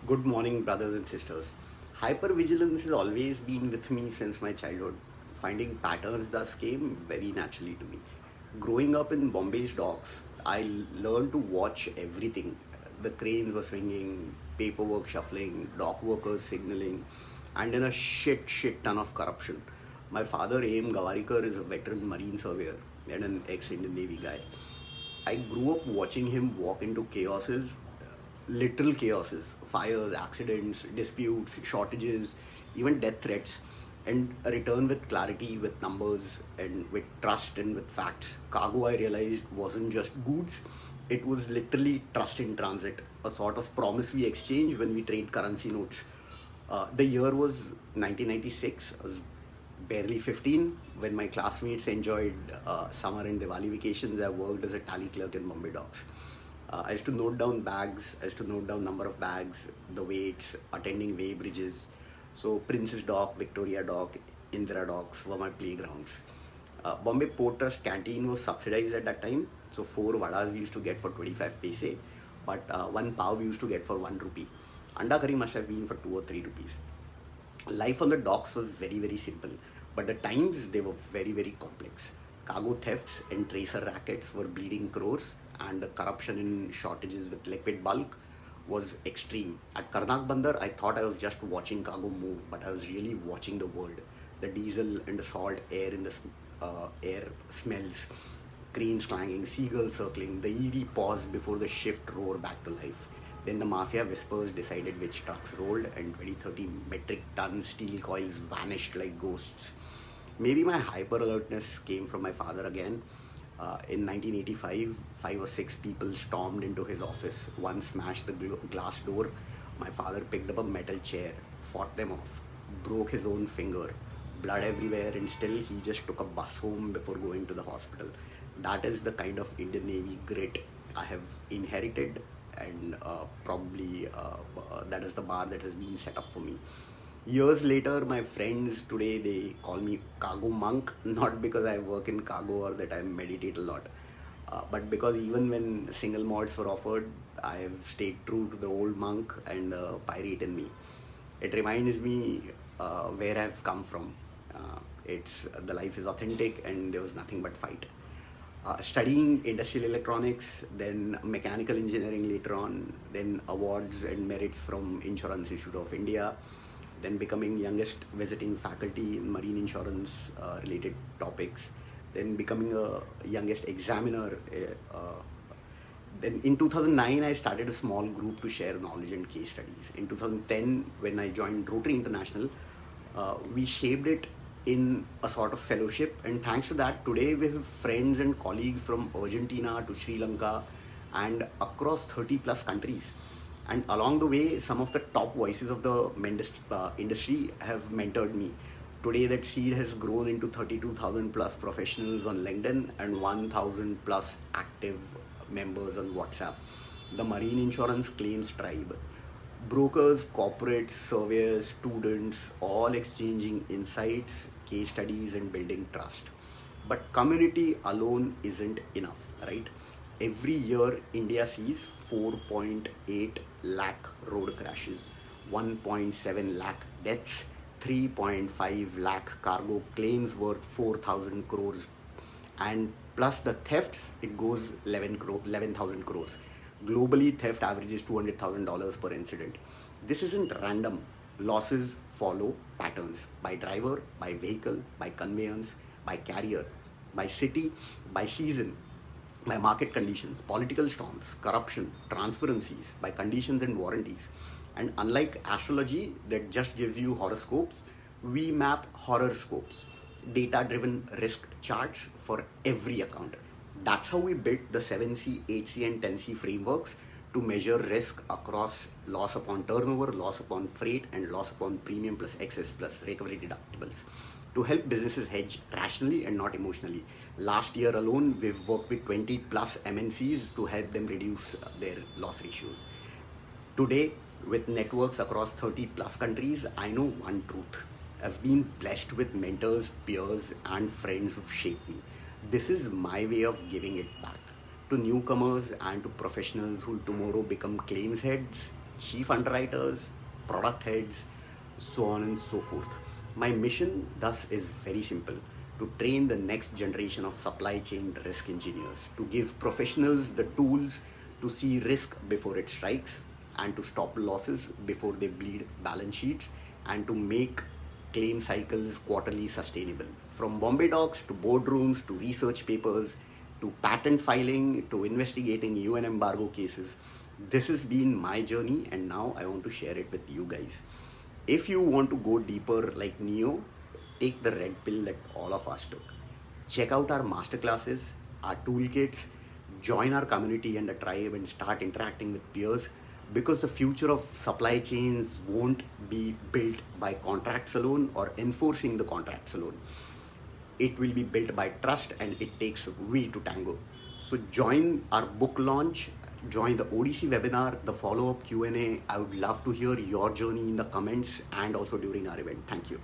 Good morning, brothers and sisters. Hypervigilance has always been with me since my childhood. Finding patterns thus came very naturally to me. Growing up in Bombay's docks, I learned to watch everything. The cranes were swinging, paperwork shuffling, dock workers signaling, and then a shit ton of corruption. My father, A.M. Gavarikar, is a veteran marine surveyor and an ex Indian Navy guy. I grew up watching him walk into chaoses, literal chaoses, fires, accidents, disputes, shortages, even death threats, and return with clarity, with numbers, and with trust and with facts. Cargo, I realized, wasn't just goods, it was literally trust in transit, a sort of promise we exchange when we trade currency notes. The year was 1996. I was barely 15 when my classmates enjoyed summer and Diwali vacations. I worked as a tally clerk in Bombay docks. I used to note down bags, I used to note down number of bags, the weights, attending weigh bridges. So Princess Dock, Victoria Dock, Indira Docks were my playgrounds. Bombay Port Trust canteen was subsidized at that time. So four vadas we used to get for 25 paise, but one pav we used to get for 1 rupee. Anda curry must have been for 2 or 3 rupees. Life on the docks was very simple, but the times they were very complex. Cargo thefts and tracer rackets were bleeding crores, and the corruption in shortages with liquid bulk was extreme. At Karnak Bandar, I thought I was just watching cargo move, but I was really watching the world. The diesel and the salt air in the air smells, cranes clanging, seagulls circling, the eerie pause before the shift roar back to life. Then the mafia whispers decided which trucks rolled, and 20-30 metric ton steel coils vanished like ghosts. Maybe my hyper alertness came from my father again. In 1985, 5 or 6 people stormed into his office. One smashed the glass door. My father picked up a metal chair, fought them off, broke his own finger, blood everywhere, and still he just took a bus home before going to the hospital. That is the kind of Indian Navy grit I have inherited, and probably that is the bar that has been set up for me. Years later, my friends today they call me cargo monk, not because I work in cargo or that I meditate a lot, but because even when single mods were offered, I have stayed true to the old monk and pirate in me. It reminds me where I've come from. It's the life is authentic and there was nothing but fight. Studying industrial electronics, then mechanical engineering later on, then awards and merits from Insurance Institute of India, then becoming youngest visiting faculty in marine insurance related topics, then becoming a youngest examiner. Then in 2009, I started a small group to share knowledge and case studies. In 2010, when I joined Rotary International, we shaped it in a sort of fellowship. And thanks to that, today we have friends and colleagues from Argentina to Sri Lanka and across 30 plus countries. And along the way, some of the top voices of the industry have mentored me. Today, that seed has grown into 32,000 plus professionals on LinkedIn and 1,000 plus active members on WhatsApp. The Marine Insurance Claims Tribe. Brokers, corporates, surveyors, students, all exchanging insights, case studies, and building trust. But community alone isn't enough, right? Every year, India sees 4.8 lakh road crashes, 1.7 lakh deaths, 3.5 lakh cargo claims worth 4,000 crores, and plus the thefts, it goes 11,000 crores. Globally, theft averages $200,000 per incident. This isn't random. Losses follow patterns by driver, by vehicle, by conveyance, by carrier, by city, by season, by market conditions, political storms, corruption, transparencies, by conditions and warranties. And unlike astrology that just gives you horoscopes, we map horoscopes, data driven risk charts for every account. That's how we built the 7C, 8C, and 10C frameworks to measure risk across loss upon turnover, loss upon freight, and loss upon premium plus excess plus recovery deductibles to help businesses hedge rationally and not emotionally. Last year alone, we've worked with 20 plus MNCs to help them reduce their loss ratios. Today, with networks across 30 plus countries, I know one truth. I've been blessed with mentors, peers, and friends who've shaped me. This is my way of giving it back to newcomers and to professionals who'll tomorrow become claims heads. chief underwriters, product heads, so on and so forth. My mission thus is very simple: to train the next generation of supply chain risk engineers, to give professionals the tools to see risk before it strikes, and to stop losses before they bleed balance sheets, and to make claim cycles quarterly sustainable. From Bombay docs to boardrooms to research papers to patent filing to investigating UN embargo cases, this has been my journey, and now I want to share it with you guys. If you want to go deeper like Neo, take the red pill that all of us took. Check out our masterclasses, our toolkits, join our community and a tribe, and start interacting with peers, because the future of supply chains won't be built by contracts alone or enforcing the contracts alone. It will be built by trust, and it takes we to tango. So join our book launch, join the ODC webinar, the follow-up Q&A. I would love to hear your journey in the comments and also during our event. Thank you.